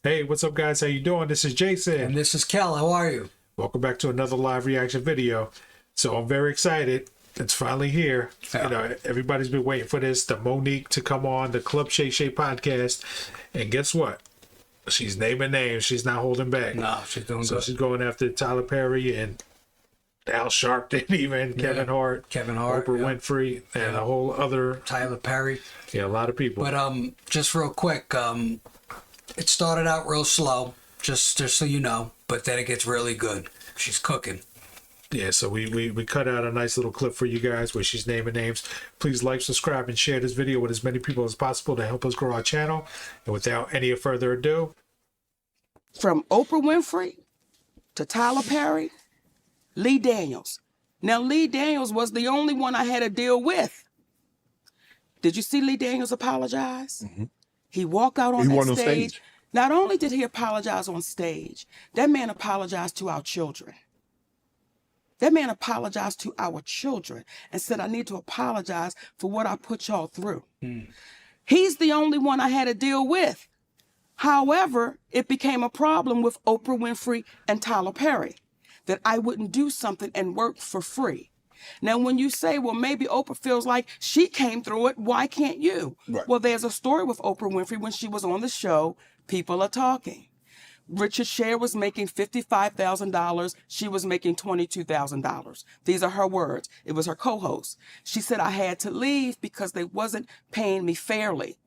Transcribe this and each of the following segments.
Hey, what's up, guys? How you doing? This is Jason. And this is Kel. How are you? Welcome back to another live reaction video. So I'm very excited. It's finally here. Yeah. You know, everybody's been waiting for this, the Monique to come on the Club Shay Shay Podcast. And guess what? She's naming names. She's not holding back. No, she's doing So good. she's going after Tyler Perry and Al Sharpton, even Kevin Hart, Oprah Winfrey, and a whole other Tyler Perry. Yeah, a lot of people. But just real quick, it started out real slow, just so you know, but then it gets really good. She's cooking. Yeah, so we cut out a nice little clip for you guys where she's naming names. Please like, subscribe, and share this video with as many people as possible to help us grow our channel. And without any further ado, from Oprah Winfrey to Tyler Perry, Lee Daniels. Now, Lee Daniels was the only one I had to deal with. Did you see Lee Daniels apologize? Mm-hmm. He walked out on that stage. Not only did he apologize on stage, that man apologized to our children. That man apologized to our children and said, I need to apologize for what I put y'all through. He's the only one I had to deal with. However, it became a problem with Oprah Winfrey and Tyler Perry, that I wouldn't do something and work for free. Now, when you say, well, maybe Oprah feels like she came through it, why can't you? Right. Well, there's a story with Oprah Winfrey when she was on the show, People Are Talking. Richard Sher was making $55,000. She was making $22,000. These are her words. It was her co-host. She said, I had to leave because they wasn't paying me fairly.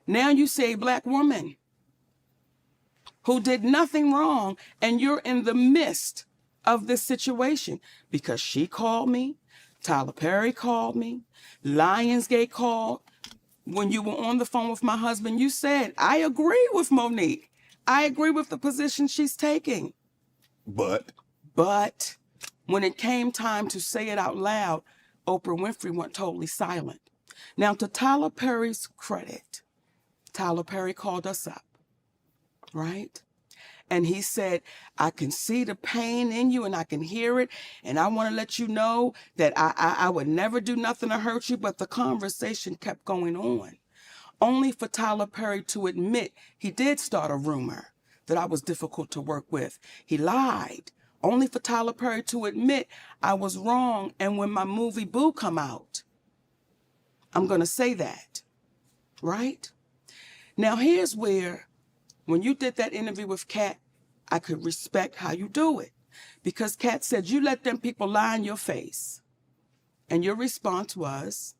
Now you say a black woman who did nothing wrong, and you're in the midst of this situation because she called me, Tyler Perry called me, Lionsgate called. When you were on the phone with my husband, you said, I agree with Monique. I agree with the position she's taking. But when it came time to say it out loud, Oprah Winfrey went totally silent. Now, to Tyler Perry's credit, Tyler Perry called us up, right? And he said, I can see the pain in you and I can hear it. And I want to let you know that I would never do nothing to hurt you. But the conversation kept going on. Only for Tyler Perry to admit he did start a rumor that I was difficult to work with. He lied. Only for Tyler Perry to admit I was wrong. And when my movie Boo come out, I'm going to say that, right? Now, here's where, when you did that interview with Kat, I could respect how you do it. Because Kat said, you let them people lie in your face. And your response was,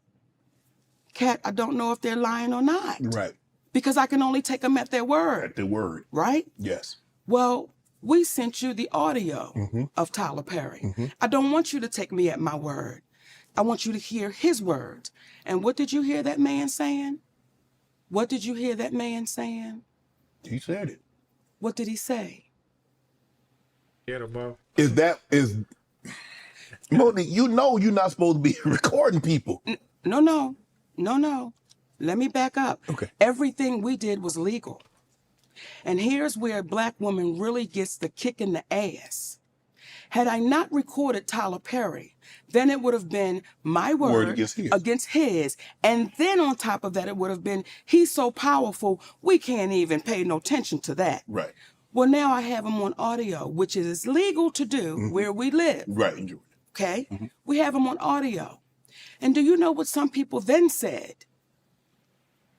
Kat, I don't know if they're lying or not. Right. Because I can only take them at their word. At their word. Right? Yes. Well, we sent you the audio of Tyler Perry. I don't want you to take me at my word. I want you to hear his words. And what did you hear that man saying? What did you hear that man saying? He said it. What did he say? get him, bro. Is Monique, you know you're not supposed to be recording people. No. Let me back up. Okay. Everything we did was legal. And here's where a black woman really gets the kick in the ass. Had I not recorded Tyler Perry, then it would have been my word against his. And then on top of that, it would have been, he's so powerful, we can't even pay no attention to that. Right. Well, now I have him on audio, which is legal to do where we live. Right. Okay? We have him on audio. And do you know what some people then said?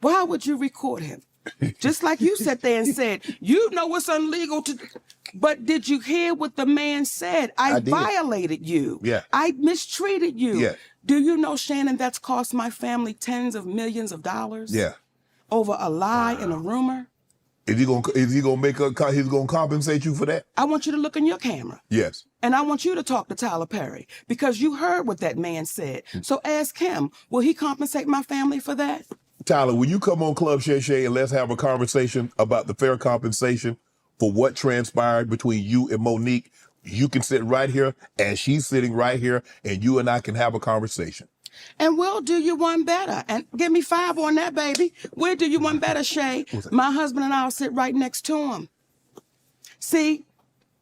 Why would you record him? Just like you sat there and said, you know it's illegal to... But did you hear what the man said? I violated you. Yeah. I mistreated you. Yeah. Do you know, Shannon, that's cost my family tens of millions of dollars? Yeah. Over a lie and a rumor? Is he gonna he's gonna compensate you for that? I want you to look in your camera. Yes. And I want you to talk to Tyler Perry because you heard what that man said. So ask him, will he compensate my family for that? Tyler, will you come on Club Shay Shay and let's have a conversation about the fair compensation for what transpired between you and Monique? You can sit right here and she's sitting right here and you and I can have a conversation. And we'll do you one better. And give me 5 on that, baby. We'll do you one better, Shay. My husband and I will sit right next to him. See,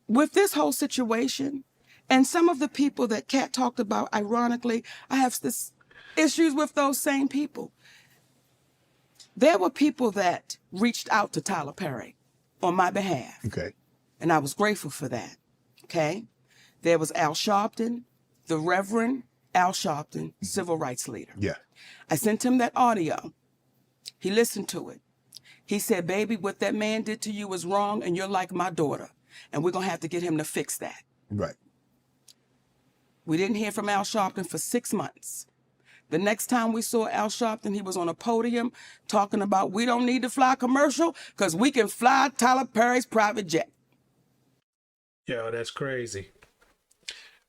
with this whole situation, and some of the people that Kat talked about, ironically, I have this issues with those same people. there were people that reached out to Tyler Perry on my behalf. Okay. And I was grateful for that. Okay. There was Al Sharpton, the Reverend Al Sharpton, civil rights leader. Yeah. I sent him that audio. He listened to it. He said, baby, what that man did to you was wrong, and you're like my daughter. And we're going to have to get him to fix that. Right. We didn't hear from Al Sharpton for 6 months. The next time we saw Al Sharpton, he was on a podium talking about we don't need to fly commercial because we can fly Tyler Perry's private jet. Yo, that's crazy.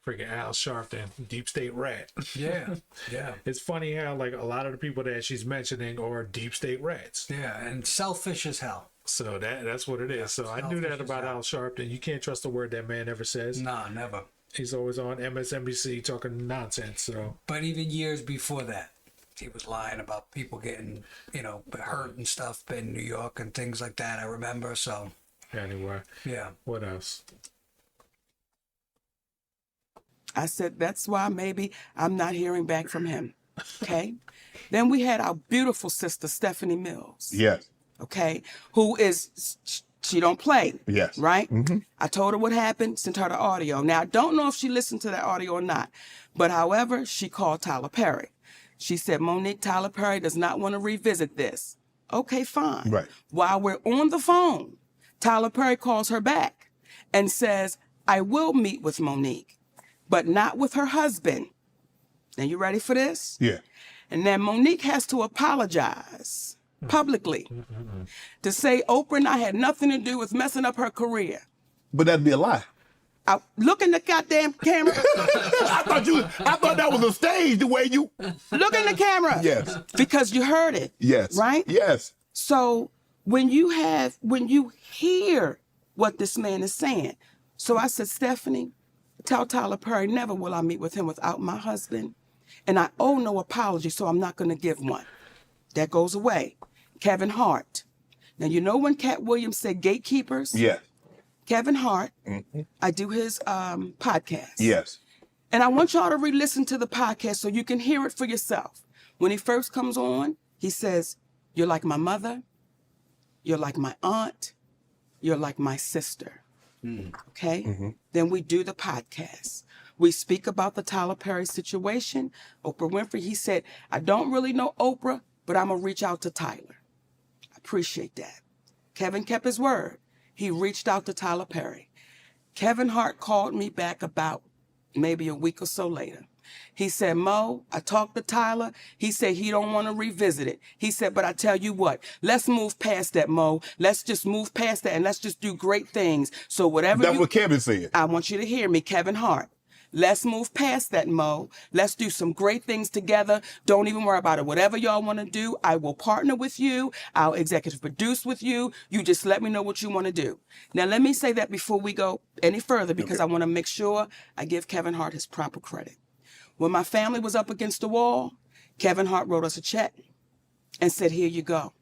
Freaking Al Sharpton, deep state rat. Yeah, yeah. It's funny how like a lot of the people that she's mentioning are deep state rats. Yeah, and selfish as hell. So that's what it is. So I knew that about Al Sharpton. You can't trust a word that man ever says. Nah, never. He's always on MSNBC talking nonsense. So, But even years before that, he was lying about people getting, hurt and stuff in New York and things like that. I remember. So anyway, yeah. what else? I said, that's why maybe I'm not hearing back from him. Okay. Then we had our beautiful sister, Stephanie Mills. Yes. Okay. Who is, she don't play. Yes. Right? Mm-hmm. I told her what happened, sent her the audio. Now, I don't know if she listened to that audio or not, but however, she called Tyler Perry. She said, Monique, Tyler Perry does not want to revisit this. Okay, fine. Right. While we're on the phone, Tyler Perry calls her back and says, I will meet with Monique, but not with her husband. Now, you ready for this? Yeah. And then Monique has to apologize publicly to say Oprah and I had nothing to do with messing up her career. But that'd be a lie. Look in the goddamn camera. I thought that was a stage, the way you. Look in the camera. Yes. Because you heard it. Yes. Right? Yes. So when you hear what this man is saying, so I said, Stephanie, tell Tyler Perry, never will I meet with him without my husband. And I owe no apology, so I'm not going to give one. That goes away. Kevin Hart. Now, you know when Cat Williams said gatekeepers? Yes. Kevin Hart, I do his podcast. Yes. And I want y'all to re-listen to the podcast so you can hear it for yourself. When he first comes on, he says, you're like my mother, you're like my aunt, you're like my sister. Okay? Then we do the podcast. We speak about the Tyler Perry situation. Oprah Winfrey, he said, I don't really know Oprah, but I'm going to reach out to Tyler. I appreciate that. Kevin kept his word. He reached out to Tyler Perry. Kevin Hart called me back about maybe a week or so later. He said, Mo, I talked to Tyler. He said he don't want to revisit it. He said, but I tell you what, let's move past that, Mo. Let's just move past that and let's just do great things. So whatever That's what Kevin said. I want you to hear me, Kevin Hart. Let's move past that, Mo. Let's do some great things together. Don't even worry about it. Whatever y'all want to do, I will partner with you. I'll executive produce with you. You just let me know what you want to do. Now, let me say that before we go any further, because I want to make sure I give Kevin Hart his proper credit. When my family was up against the wall, Kevin Hart wrote us a check and said, here you go.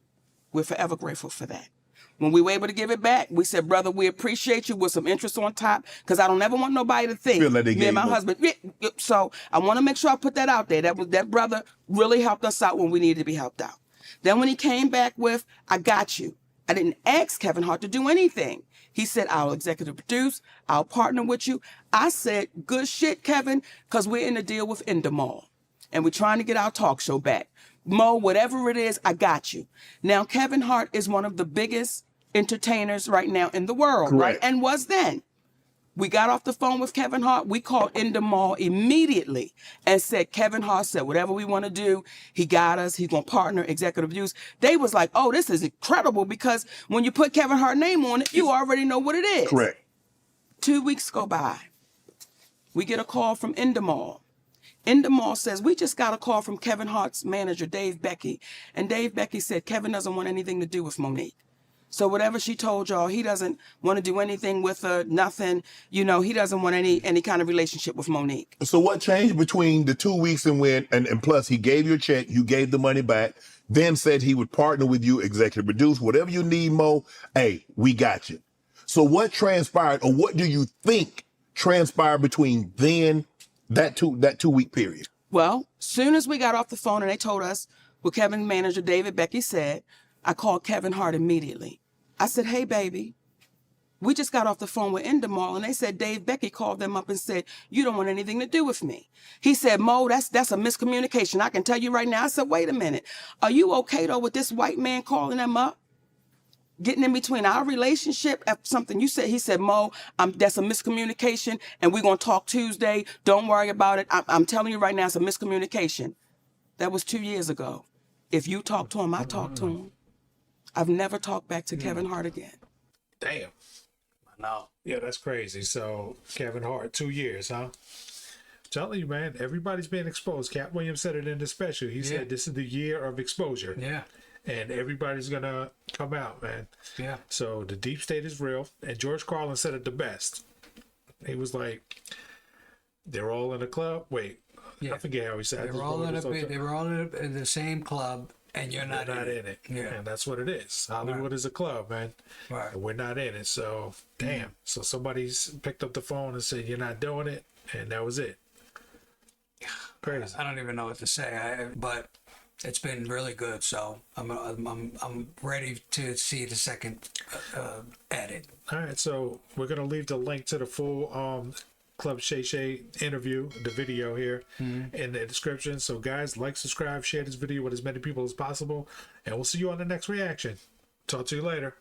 We're forever grateful for that. When we were able to give it back, we said, brother, we appreciate you with some interest on top, because I don't ever want nobody to think Feel like they me and my gave husband. So I want to make sure I put that out there. That brother really helped us out when we needed to be helped out. Then when he came back with, I got you. I didn't ask Kevin Hart to do anything. He said, I'll executive produce. I'll partner with you. I said, good shit, Kevin, because we're in a deal with Endemol, and we're trying to get our talk show back. Mo, whatever it is, I got you. Now, Kevin Hart is one of the biggest entertainers right now in the world, Correct. right? And was then. We got off the phone with Kevin Hart. We called Endemol immediately and said, Kevin Hart said, whatever we want to do, he got us. He's going to partner, executive use. They was like, oh, this is incredible, because when you put Kevin Hart's name on it, you already know what it is. Correct. 2 weeks go by. We get a call from Endemol. Endemol says, we just got a call from Kevin Hart's manager, Dave Becky. And Dave Becky said, Kevin doesn't want anything to do with Monique. So whatever she told y'all, he doesn't want to do anything with her, nothing. You know, he doesn't want any kind of relationship with Monique. So what changed between the 2 weeks and plus he gave you a check, you gave the money back, then said he would partner with you, executive produce, whatever you need, Mo, hey, we got you. So what transpired, or what do you think transpired between then, that 2 week period? Well, soon as we got off the phone and they told us what Kevin's manager, David Becky, said, I called Kevin Hart immediately. I said, hey, baby, we just got off the phone with Endemol, and they said Dave Becky called them up and said, you don't want anything to do with me. He said, Mo, that's a miscommunication. I can tell you right now. I said, wait a minute. Are you okay, though, with this white man calling them up? Getting in between our relationship at something you said. He said, Mo, that's a miscommunication, and we're going to talk Tuesday. Don't worry about it. I'm telling you right now, it's a miscommunication. That was 2 years ago. If you talk to him, I talk to him. I've never talked back to Kevin Hart again. Damn. No. Yeah, that's crazy. So Kevin Hart, 2 years, huh? Telling you, man, everybody's being exposed. Cat Williams said it in the special. He said this is the year of exposure. Yeah. And everybody's gonna come out, man. Yeah. So the deep state is real. And George Carlin said it the best. He was like, they're all in a club. Wait, I forget how he said it. They were all in the same club, and you're not in it. Yeah. And that's what it is. Hollywood is a club, man. Right. And we're not in it. So, damn. So somebody's picked up the phone and said, you're not doing it. And that was it. Crazy. I don't even know what to say, but it's been really good. So I'm ready to see the second edit. All right. So we're going to leave the link to the full Club Shay Shay interview, the video here in the description. So guys, like, subscribe, share this video with as many people as possible. And we'll see you on the next reaction. Talk to you later.